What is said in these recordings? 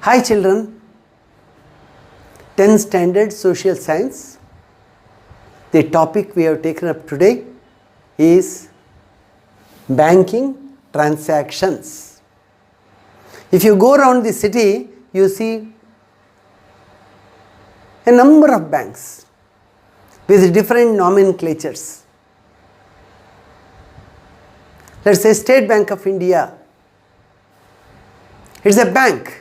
Hi children, 10th standard social science. The topic we have taken up today is banking transactions. If you go around the city, you see a number of banks with different nomenclatures. Let's say State Bank of India. It's a bank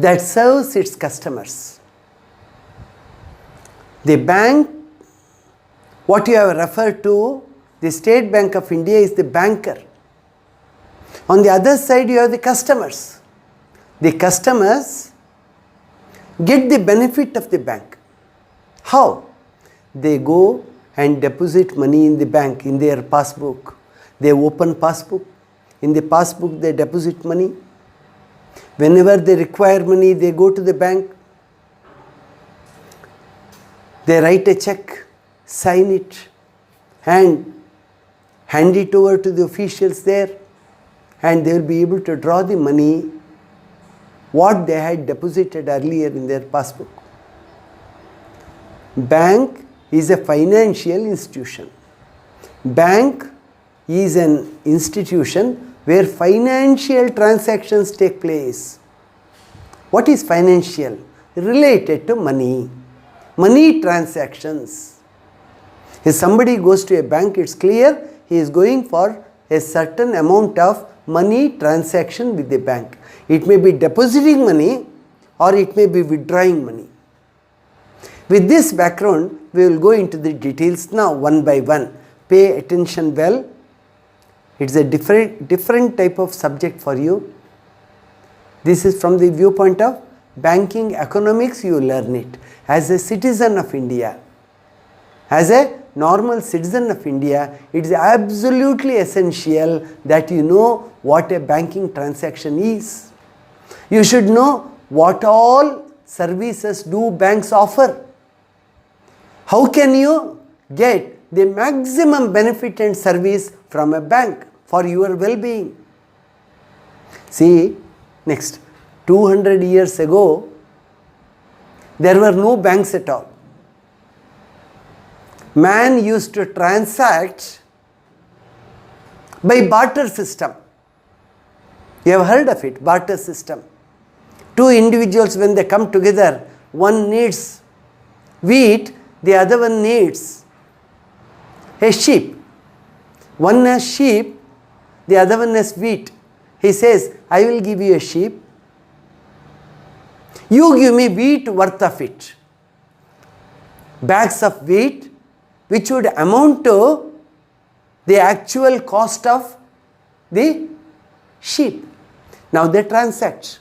that serves its customers. The bank, what you have referred to, the State Bank of India is the banker. On the other side, you have the customers. The customers get the benefit of the bank. How? They go and deposit money in the bank, in their passbook. They open passbook. In the passbook, they deposit money. Whenever they require money, they go to the bank. They write a check, sign it, and hand it over to the officials there, and they will be able to draw the money what they had deposited earlier in their passbook. Bank is a financial institution. Bank is an institution where financial transactions take place. What is financial? Related to money. Money transactions. If somebody goes to a bank, it's clear he is going for a certain amount of money transaction with the bank. It may be depositing money or it may be withdrawing money. With this background, we will go into the details now one by one. Pay attention well. It's a different type of subject for you. This is from the viewpoint of banking economics, you learn it. As a citizen of India, as a normal citizen of India, it is absolutely essential that you know what a banking transaction is. You should know what all services do banks offer. How can you get the maximum benefit and service from a bank for your well-being? See, next, 200 years ago, there were no banks at all. Man used to transact by barter system. You have heard of it, barter system. Two individuals, when they come together, one needs wheat, the other one needs a sheep. One has sheep, the other one has wheat. He says, I will give you a sheep. You give me wheat worth of it. Bags of wheat, which would amount to the actual cost of the sheep. Now they transact.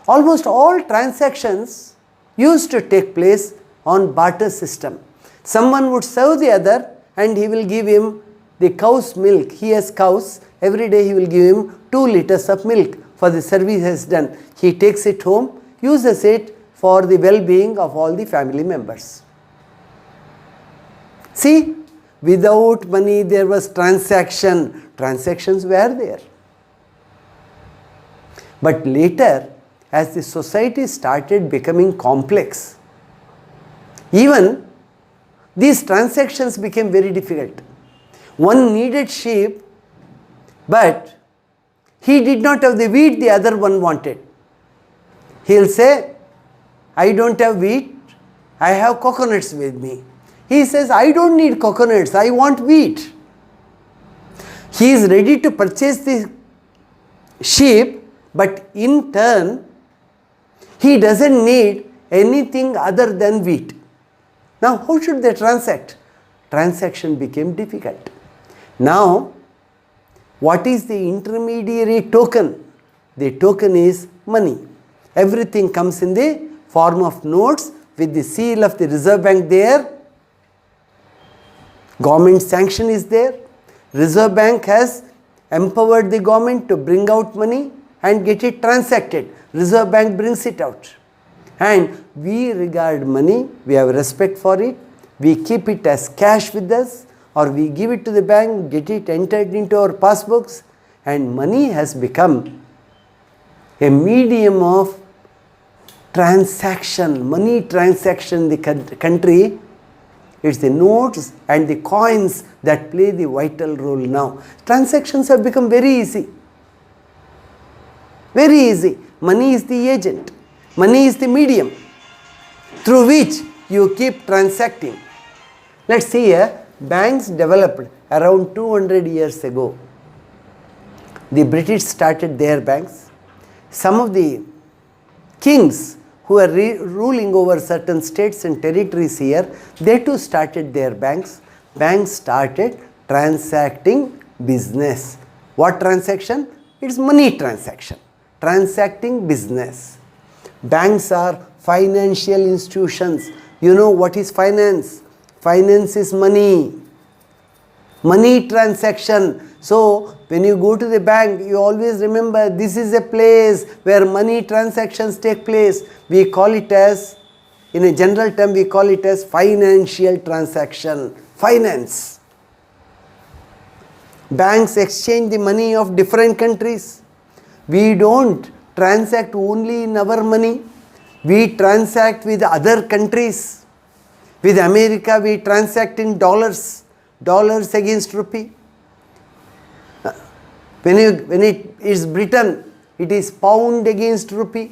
Almost all transactions used to take place on barter system. Someone would serve the other and he will give him the cow's milk. He has cows. Every day he will give him 2 liters of milk for the service he has done. He takes it home, uses it for the well-being of all the family members. See, without money there was transaction. Transactions were there. But later, as the society started becoming complex, even these transactions became very difficult. One needed sheep, but he did not have the wheat the other one wanted. He'll say, I don't have wheat, I have coconuts with me. He says, I don't need coconuts, I want wheat. He is ready to purchase the sheep, but in turn, he doesn't need anything other than wheat. Now, how should they transact? Transaction became difficult. Now, what is the intermediary token? The token is money. Everything comes in the form of notes with the seal of the Reserve Bank there. Government sanction is there. Reserve Bank has empowered the government to bring out money and get it transacted. Reserve Bank brings it out. And we regard money, we have respect for it, we keep it as cash with us, or we give it to the bank, get it entered into our passbooks, and money has become a medium of transaction, money transaction in the country. It's the notes and the coins that play the vital role now. Transactions have become very easy. Very easy. Money is the agent. Money is the medium through which you keep transacting. Let's see here, banks developed around 200 years ago. The British started their banks. Some of the kings who were ruling over certain states and territories here, they too started their banks. Banks started transacting business. What transaction? It's money transaction. Transacting business. Banks are financial institutions. You know what is finance? Finance is money. Money transaction. So, when you go to the bank, you always remember this is a place where money transactions take place. We call it as, in a general term, we call it as financial transaction. Finance. Banks exchange the money of different countries. We don't transact only in our money. We transact with other countries. With America, we transact in dollars. Dollars against rupee. When it is Britain, it is pound against rupee.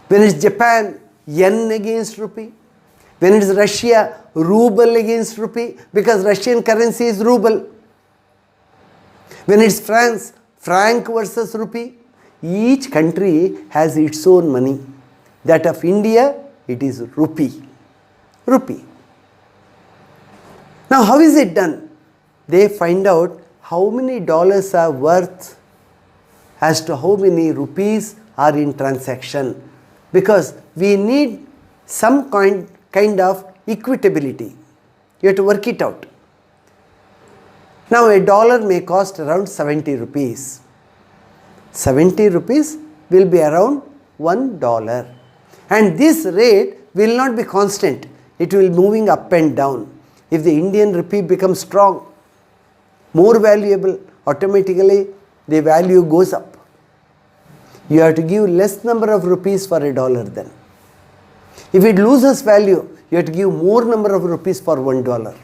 When it's Japan, yen against rupee. When it is Russia, ruble against rupee, because Russian currency is ruble. When it's France, franc versus rupee. Each country has its own money. That of India, it is rupee. Rupee. Now, how is it done? They find out how many dollars are worth as to how many rupees are in transaction, because we need some kind of equitability. You have to work it out. Now, a dollar may cost around 70 rupees. 70 rupees will be around $1. And this rate will not be constant. It will be moving up and down. If the Indian rupee becomes strong, more valuable, automatically the value goes up. You have to give less number of rupees for a dollar then. If it loses value, you have to give more number of rupees for $1.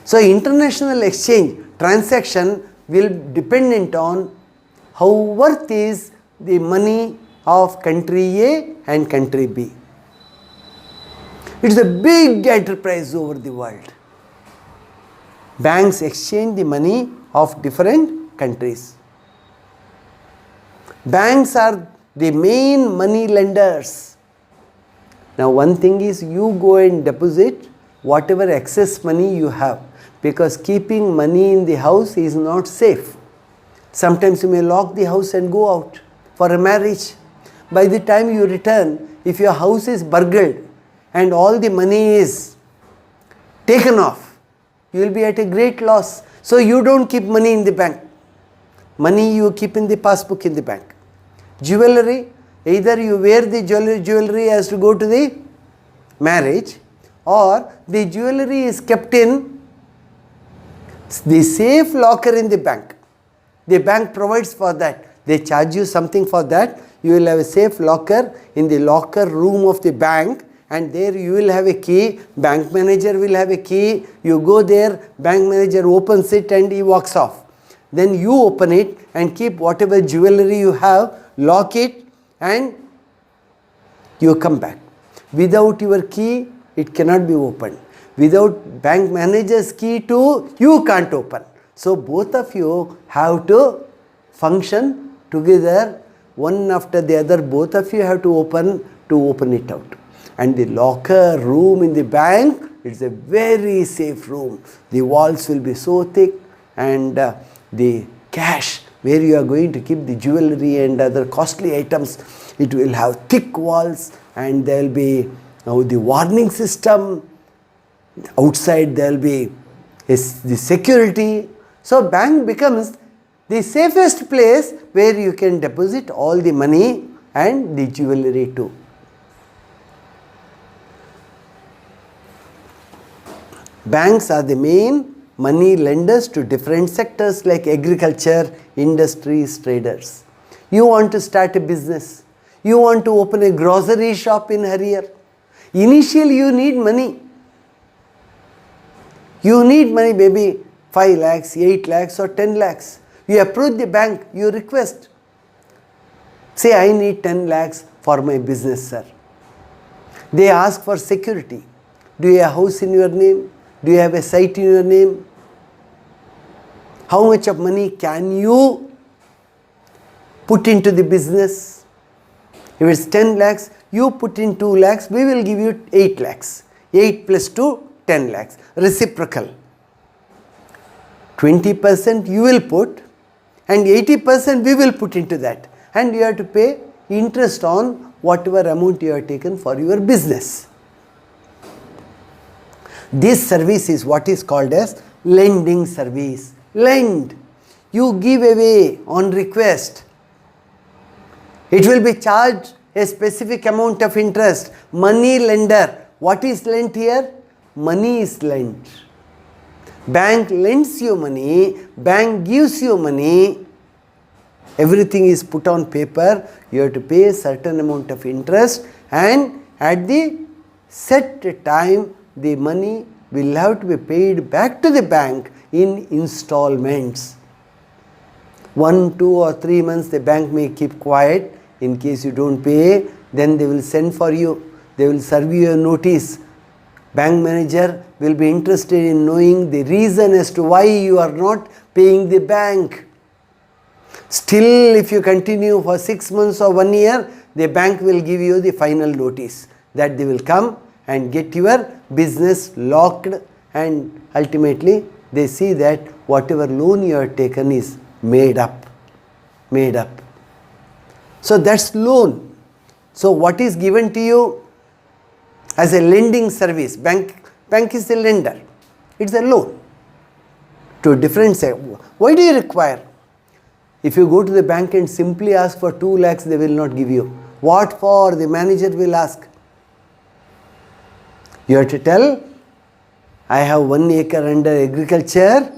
So, international exchange transaction will dependent on how worth is the money of country A and country B. It's a big enterprise over the world. Banks exchange the money of different countries. Banks are the main money lenders. Now, one thing is you go and deposit whatever excess money you have, because keeping money in the house is not safe. Sometimes you may lock the house and go out for a marriage. By the time you return, if your house is burgled and all the money is taken off, you will be at a great loss. So, you don't keep money in the bank. Money you keep in the passbook in the bank. Jewelry, either you wear the jewelry as to go to the marriage, or the jewelry is kept in the safe locker in the bank. The bank provides for that. They charge you something for that. You will have a safe locker in the locker room of the bank, and there you will have a key. Bank manager will have a key. You go there, bank manager opens it and he walks off. Then you open it and keep whatever jewelry you have, lock it, and you come back. Without your key, it cannot be opened. Without bank manager's key too, you can't open. So, both of you have to function together, one after the other. Both of you have to open it out. And the locker room in the bank, it's a very safe room. The walls will be so thick, and the cash where you are going to keep the jewelry and other costly items, it will have thick walls, and there will be the warning system. Outside there will be the security. So, bank becomes the safest place where you can deposit all the money and the jewelry too. Banks are the main money lenders to different sectors like agriculture, industries, traders. You want to start a business. You want to open a grocery shop in Harihar. Initially you need money. You need money, maybe 5 lakhs, 8 lakhs or 10 lakhs. You approach the bank, you request. Say, I need 10 lakhs for my business, sir. They ask for security. Do you have a house in your name? Do you have a site in your name? How much of money can you put into the business? If it's 10 lakhs, you put in 2 lakhs, we will give you 8 lakhs. 8 plus 2, 10 lakhs. Reciprocal. 20% you will put and 80% we will put into that. And you have to pay interest on whatever amount you have taken for your business. This service is what is called as lending service. Lend. You give away on request. It will be charged a specific amount of interest. Money lender. What is lent here? Money is lent. Bank lends you money. Bank gives you money. Everything is put on paper. You have to pay a certain amount of interest, and at the set time the money will have to be paid back to the bank in installments. 1, 2 or 3 months the bank may keep quiet. In case you don't pay, then they will send for you. They will serve you a notice. Bank manager will be interested in knowing the reason as to why you are not paying the bank. Still, if you continue for 6 months or 1 year, the bank will give you the final notice that they will come and get your business locked, and ultimately they see that whatever loan you have taken is made up. So that's loan. So what is given to you as a lending service? Bank is the lender. It's a loan. To different say, why do you require? If you go to the bank and simply ask for 2 lakhs, they will not give you. What for? The manager will ask. You have to tell, I have 1 acre under agriculture.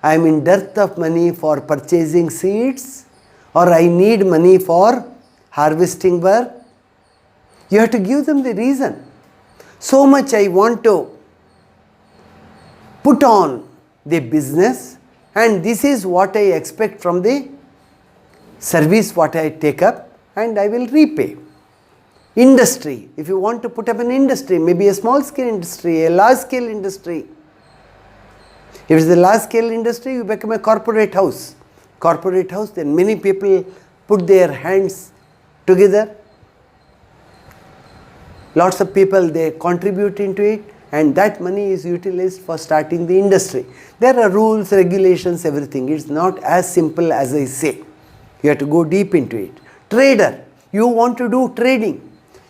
I am in dearth of money for purchasing seeds, or I need money for harvesting work. You have to give them the reason. So much I want to put on the business, and this is what I expect from the service what I take up, and I will repay. Industry. If you want to put up an industry, maybe a small scale industry, a large scale industry. If it is a large scale industry, you become a corporate house. Corporate house, then many people put their hands together. Lots of people, they contribute into it, and that money is utilized for starting the industry. There are rules, regulations, everything. It's not as simple as I say. You have to go deep into it. Trader. You want to do trading.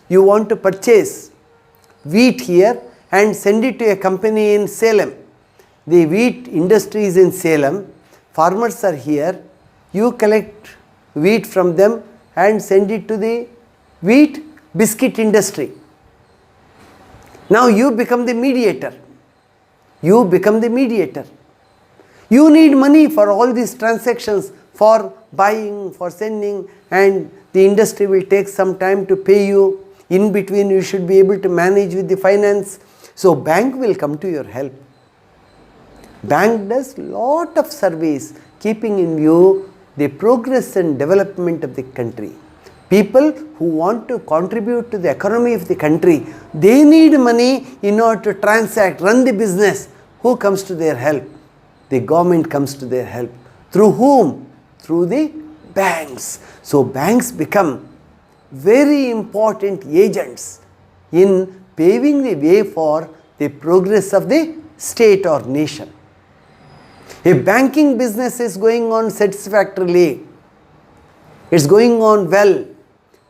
You want to purchase wheat here and send it to a company in Salem. The wheat industry is in Salem. Farmers are here. You collect wheat from them and send it to the wheat biscuit industry. Now you become the mediator. You become the mediator. You need money for all these transactions, for buying, for sending, and the industry will take some time to pay you. In between, you should be able to manage with the finance. So bank will come to your help. Bank does lot of service, keeping in view the progress and development of the country. People who want to contribute to the economy of the country, they need money in order to transact, run the business. Who comes to their help? The government comes to their help. Through whom? Through the banks. So banks become very important agents in paving the way for the progress of the state or nation. If banking business is going on satisfactorily, it's going on well,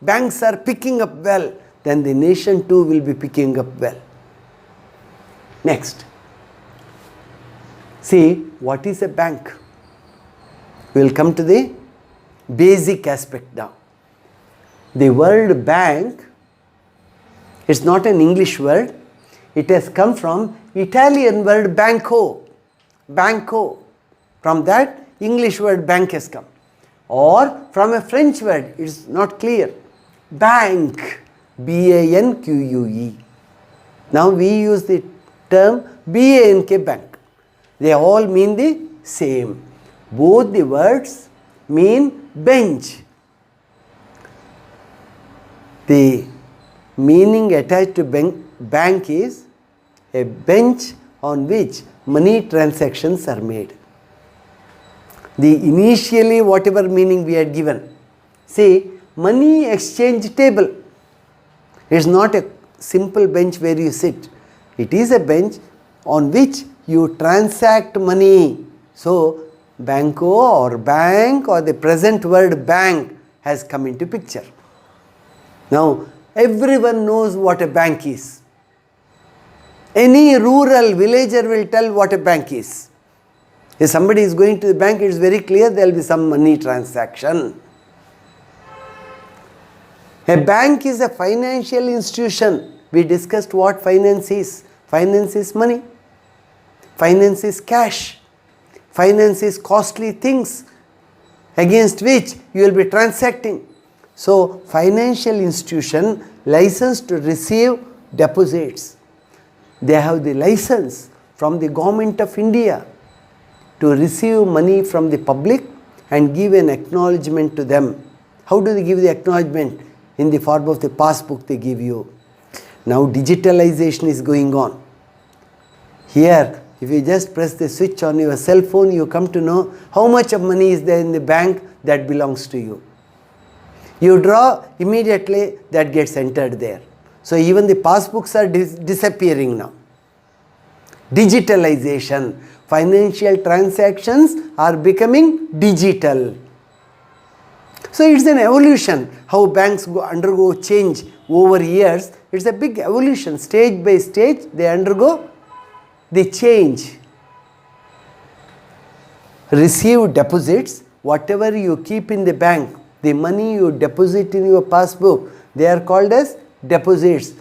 banks are picking up well, then the nation too will be picking up well. Next. See, what is a bank? We will come to the basic aspect now. The word bank, it's not an English word. It has come from Italian word banco. Banco. From that English word bank has come. or from a French word, it's not clear. Bank, B-A-N-Q-U-E. Now we use the term B-A-N-K, bank. They all mean the same. Both the words mean bench. The meaning attached to bank is a bench on which money transactions are made. The initially whatever meaning we had given. See, money exchange table is not a simple bench where you sit. It is a bench on which you transact money. So, banco or bank or the present word bank has come into picture. Now, everyone knows what a bank is. Any rural villager will tell what a bank is. If somebody is going to the bank, it is very clear there will be some money transaction. A bank is a financial institution. We discussed what finance is. Finance is money. Finance is cash. Finance is costly things against which you will be transacting. So, financial institution licensed to receive deposits. They have the license from the government of India to receive money from the public and give an acknowledgement to them. How do they give the acknowledgement? In the form of the passbook they give you. Now digitalization is going on. Here, if you just press the switch on your cell phone, you come to know how much of money is there in the bank that belongs to you. You draw, immediately that gets entered there. So even the passbooks are disappearing now. Digitalization. Financial transactions are becoming digital. So it's an evolution. How banks undergo change over years. It's a big evolution. Stage by stage they undergo the change. Receive deposits. Whatever you keep in the bank, the money you deposit in your passbook, they are called as deposits.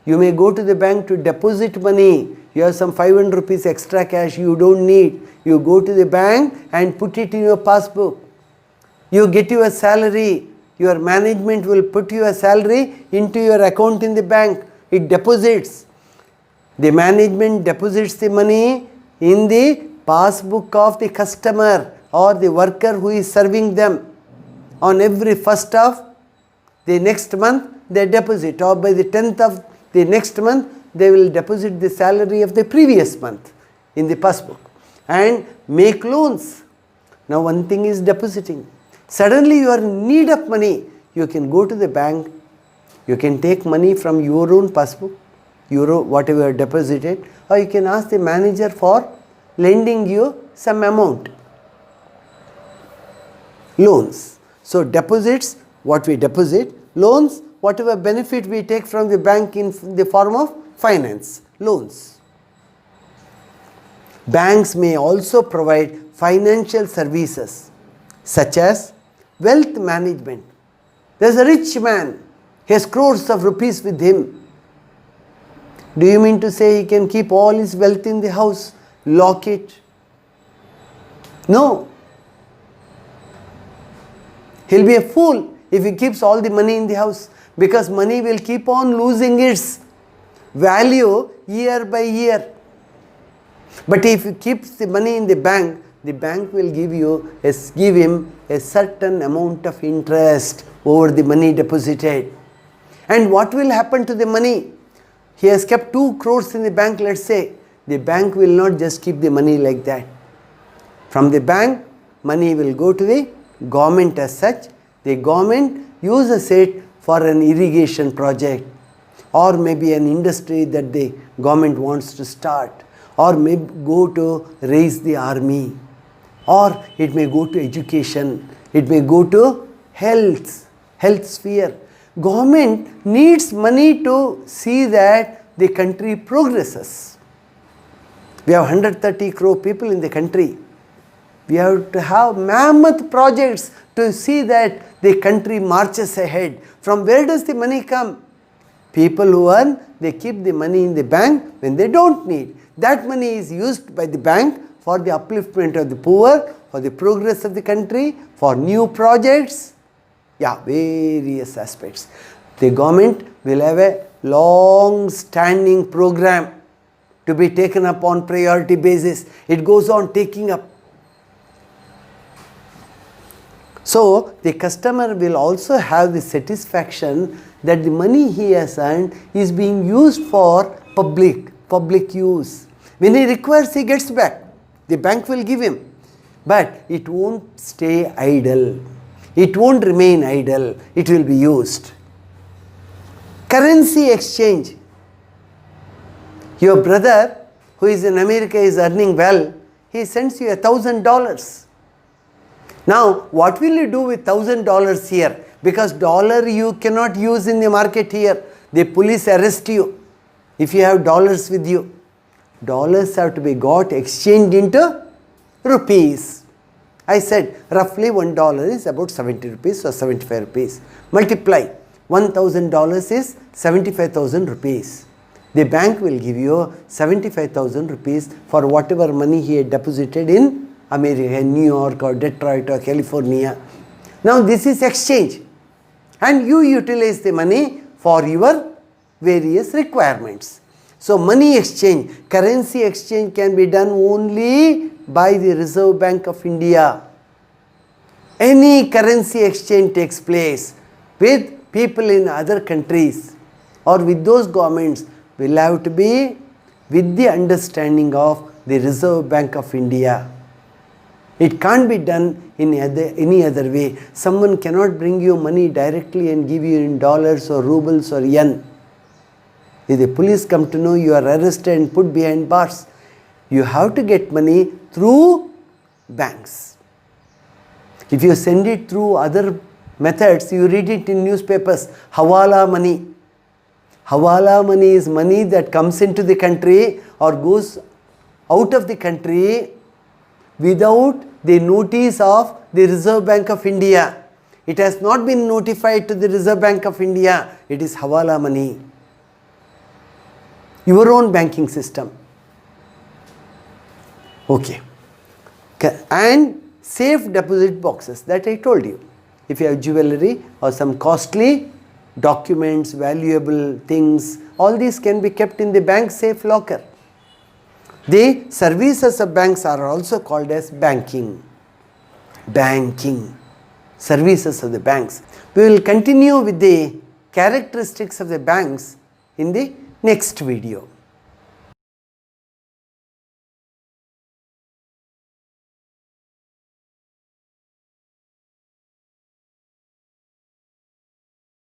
You may go to the bank to deposit money. You have some 500 rupees extra cash you don't need. You go to the bank and put it in your passbook. You get your salary. Your management will put your salary into your account in the bank. It deposits. The management deposits the money in the passbook of the customer or the worker who is serving them. On every first of the next month they deposit, or by the 10th of the next month they will deposit the salary of the previous month in the passbook and make loans. Now one thing is depositing. Suddenly you are in need of money. You can go to the bank. You can take money from your own passbook, whatever you have deposited, or you can ask the manager for lending you some amount. Loans. So deposits, what we deposit. Loans, whatever benefit we take from the bank in the form of finance, loans. Banks may also provide financial services such as wealth management. There is a rich man, he has crores of rupees with him. Do you mean to say he can keep all his wealth in the house, lock it? No. He'll be a fool if he keeps all the money in the house, because money will keep on losing its value year by year. But if he keeps the money in the bank will give him a certain amount of interest over the money deposited. And what will happen to the money? He has kept 2 crores in the bank, let's say. The bank will not just keep the money like that. From the bank, money will go to the government as such. The government uses it for an irrigation project, or maybe an industry that the government wants to start, or may go to raise the army, or it may go to education, it may go to health sphere. Government needs money to see that the country progresses. We have 130 crore people in the country. We have to have mammoth projects to see that the country marches ahead. From where does the money come? People who earn, they keep the money in the bank when they don't need. That money is used by the bank for the upliftment of the poor, for the progress of the country, for new projects, yeah, various aspects. The government will have a long-standing program to be taken up on priority basis. It goes on taking up. So the customer will also have the satisfaction that the money he has earned is being used for public use. When he requires, he gets back. The bank will give him. But it won't stay idle. It won't remain idle. It will be used. Currency exchange. Your brother who is in America is earning well. He sends you $1,000. Now, what will you do with $1,000 here? Because dollar you cannot use in the market here. The police arrest you if you have dollars with you. Dollars have to be got exchanged into rupees. I said roughly $1 is about 70 rupees or 75 rupees. Multiply. $1,000 is 75,000 rupees. The bank will give you 75,000 rupees for whatever money he had deposited in America, New York or Detroit or California. Now this is exchange and you utilize the money for your various requirements. So money exchange, currency exchange can be done only by the Reserve Bank of India. Any currency exchange takes place with people in other countries or with those governments will have to be with the understanding of the Reserve Bank of India. It can't be done in any other way. Someone cannot bring you money directly and give you in dollars or rubles or yen. If the police come to know you are arrested and put behind bars, you have to get money through banks. If you send it through other methods, you read it in newspapers, Hawala money. Hawala money is money that comes into the country or goes out of the country without the notice of the Reserve Bank of India. It has not been notified to the Reserve Bank of India. It is Hawala money. Your own banking system. Okay. And safe deposit boxes that I told you. If you have jewelry or some costly documents, valuable things, all these can be kept in the bank safe locker. The services of banks are also called as banking. Banking. Services of the banks. We will continue with the characteristics of the banks in the next video.